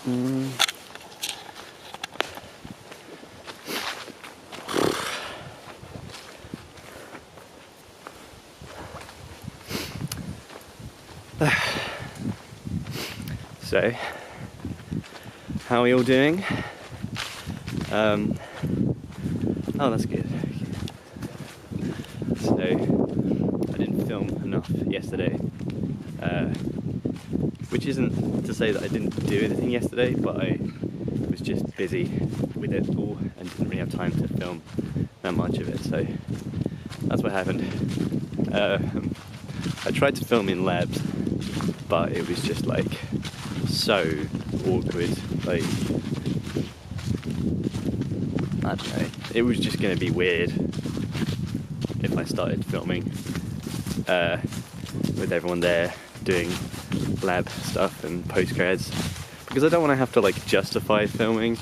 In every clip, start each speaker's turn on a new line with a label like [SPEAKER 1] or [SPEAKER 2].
[SPEAKER 1] So, how are you all doing? Oh, that's good. So, I didn't film enough yesterday, which isn't to say that I didn't do anything yesterday, but I was just busy with it all and didn't really have time to film that much of it, so that's what happened. I tried to film in labs, but it was just like so awkward, like, I don't know, it was just going to be weird if I started filming with everyone there doing lab stuff and postgrads, because I don't want to have to like justify filming,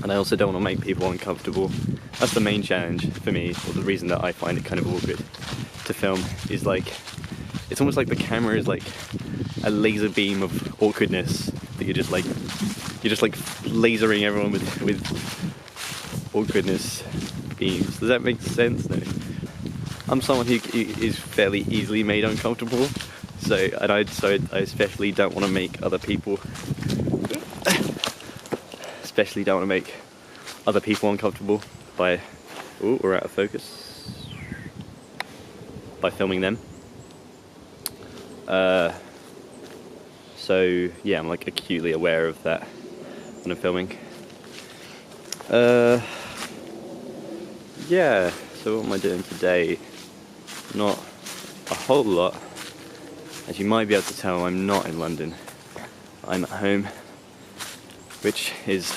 [SPEAKER 1] and I also don't want to make people uncomfortable. That's the main challenge for me, or the reason that I find it kind of awkward to film, is like, it's almost like the camera is like a laser beam of awkwardness that you're just like lasering everyone with awkwardness beams. Does that make sense? No. I'm someone who is fairly easily made uncomfortable, so I especially don't want to make other people uncomfortable by, ooh, we're out of focus, by filming them. So yeah, I'm like acutely aware of that when I'm filming. Yeah, so what am I doing today? Not a whole lot. As you might be able to tell, I'm not in London. I'm at home, which is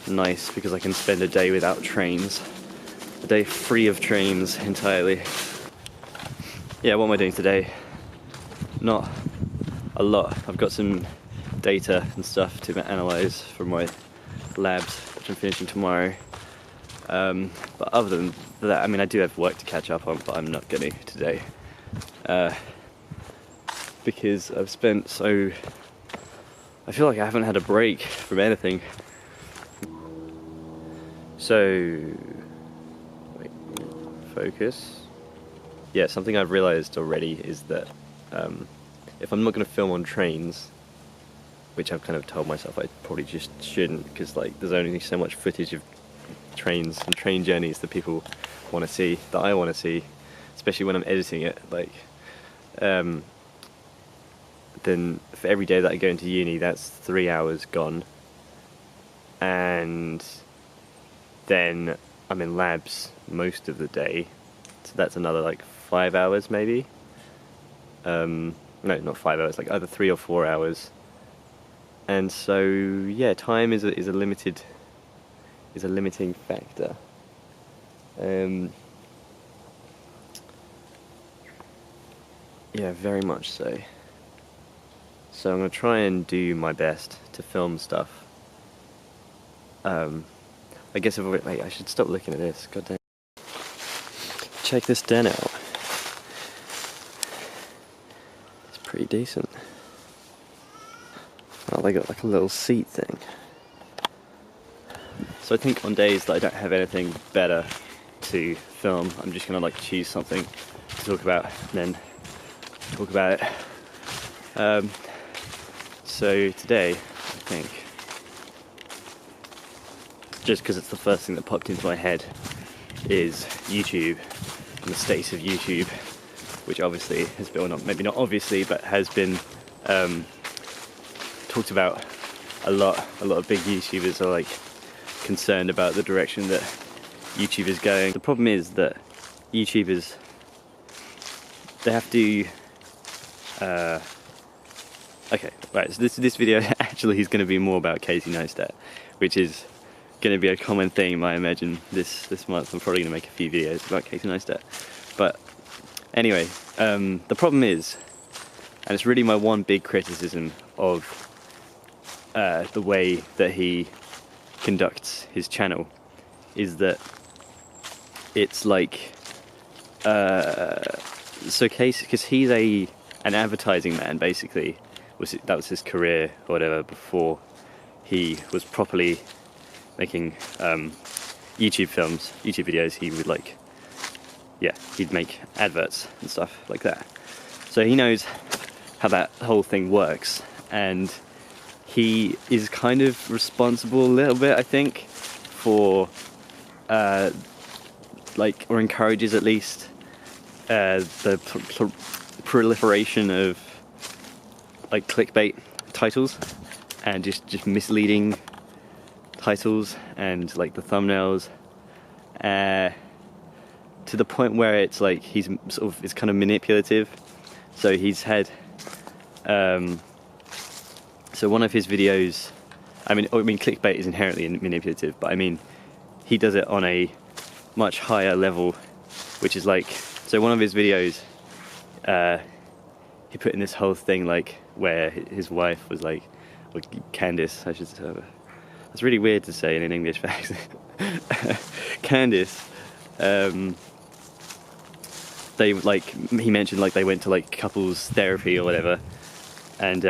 [SPEAKER 1] nice because I can spend a day without trains. A day free of trains entirely. Yeah, what am I doing today? Not a lot. I've got some data and stuff to analyze from my labs, which I'm finishing tomorrow. But other than that, I mean, I do have work to catch up on, but I'm not going to today. Because I've spent so... I feel like I haven't had a break from anything. So... wait, focus. Yeah, something I've realised already is that if I'm not going to film on trains, which I've kind of told myself I probably just shouldn't, because like there's only so much footage of trains and train journeys that people want to see, that I want to see, especially when I'm editing it. Like, then for every day that I go into uni, that's 3 hours gone, and then I'm in labs most of the day, so that's another like 5 hours maybe. No, not 5 hours, like either 3 or 4 hours. And so yeah, time is a limiting factor. Yeah, very much so. So I'm gonna try and do my best to film stuff. I guess wait, I should stop looking at this. God damn. Check this den out. It's pretty decent. Oh, they got like a little seat thing. So I think on days that I don't have anything better to film, I'm just gonna like choose something to talk about and then talk about it. So today, I think, just because it's the first thing that popped into my head, is YouTube and the state of YouTube, which obviously has been, well, not, maybe not obviously, but has been talked about a lot. A lot of big YouTubers are like concerned about the direction that YouTube is going. The problem is that YouTubers, they have to okay, right, so this video actually is going to be more about Casey Neistat, which is going to be a common theme, I imagine, this month. I'm probably going to make a few videos about Casey Neistat. But anyway, the problem is, and it's really my one big criticism of the way that he conducts his channel, is that it's like, so Casey, because he's an advertising man basically, that was his career or whatever before he was properly making YouTube videos. He would like, yeah, he'd make adverts and stuff like that. So he knows how that whole thing works, and he is kind of responsible a little bit, I think, for like, or encourages at least the proliferation of like clickbait titles and just misleading titles and like the thumbnails, to the point where it's like he's sort of, it's kind of manipulative. So he's had so one of his videos, I mean clickbait is inherently manipulative, but I mean he does it on a much higher level, which is like, so one of his videos he put in this whole thing like where his wife was like, or Candice, I should say. It's really weird to say in an English accent. Candice, they like, he mentioned like they went to like couples therapy or whatever, and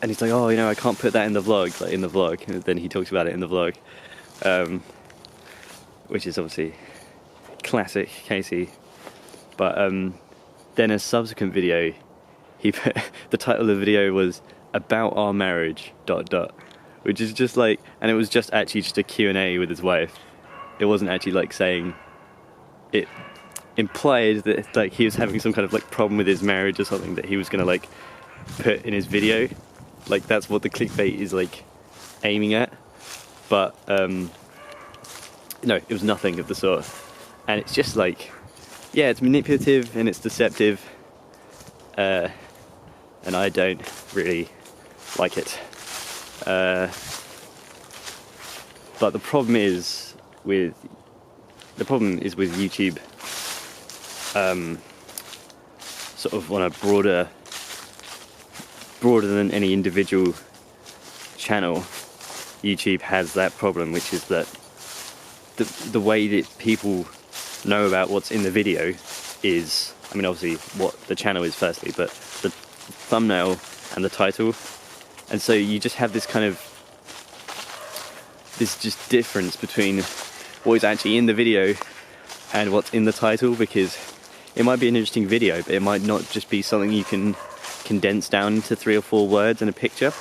[SPEAKER 1] he's like, oh, you know, I can't put that in the vlog, like in the vlog, and then he talks about it in the vlog, which is obviously classic Casey. But then a subsequent video, he put, the title of the video was "About Our Marriage ... which is just like, and it was just actually just a Q&A with his wife. It wasn't actually like saying, it implied that like he was having some kind of like problem with his marriage or something that he was gonna like put in his video. Like that's what the clickbait is like aiming at. But no, it was nothing of the sort. And it's just like, yeah, it's manipulative and it's deceptive, and I don't really like it. But the problem is with YouTube, sort of on a broader than any individual channel. YouTube has that problem, which is that the way that people know about what's in the video is, I mean obviously what the channel is firstly, but the thumbnail and the title. And so you just have this kind of, this just difference between what is actually in the video and what's in the title, because it might be an interesting video, but it might not just be something you can condense down into 3 or 4 words in a picture.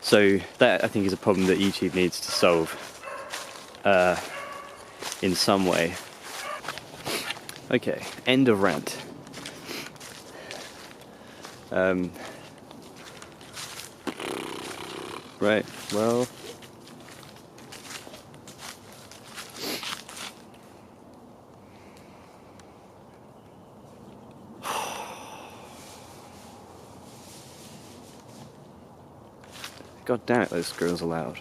[SPEAKER 1] So that, I think, is a problem that YouTube needs to solve in some way. Okay, end of rant. Right, well, God damn it, those squirrels are loud.